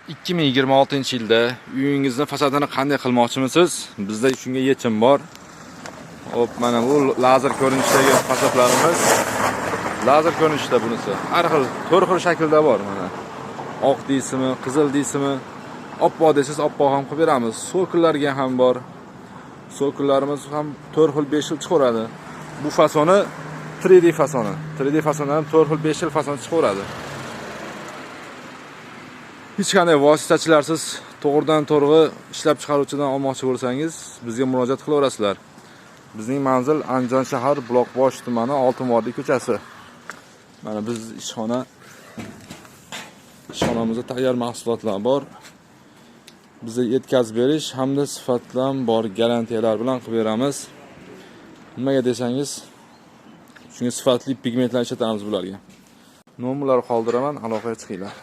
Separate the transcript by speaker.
Speaker 1: 2026-yilda uyingizni fasadini qanday qilmoqchimisiz? Bizda shunga yechim bor. Hop, mana bu lazer ko'rinishdagi fasadlarimiz. Lazer ko'rinishda bunisi. Har xil, to'rt xil shaklda bor mana. Oq deysizmi, qizil deysizmi, oppoq desiz, oppoq ham qilib beramiz. So'killarga ham bor. So'killarimiz ham 4 xil 5 xil chiqaradi. Bu fasoni 3D fasoni. 3D fasondan 4 xil 5 xil fason chiqaradi. Hech qanday vositachilarsiz to'g'ridan to'g'ri ishlab chiqaruvchidan olmoqchi bo'lsangiz, bizga murojaat qilaverasizlar. Bizning manzil Andijon shahar Buloqbosh tumani Oltinvordi ko'chasi. Mana biz ishxonamizda tayyor mahsulotlar bor. Bizga yetkazib berish hamda sifatlar bor garantiyalar bilan qilib beramiz. Nimaga desangiz, shunga sifatli pigmentlar ishlatamiz bularga. Nomerlar qoldiraman, aloqaga chiqinglar.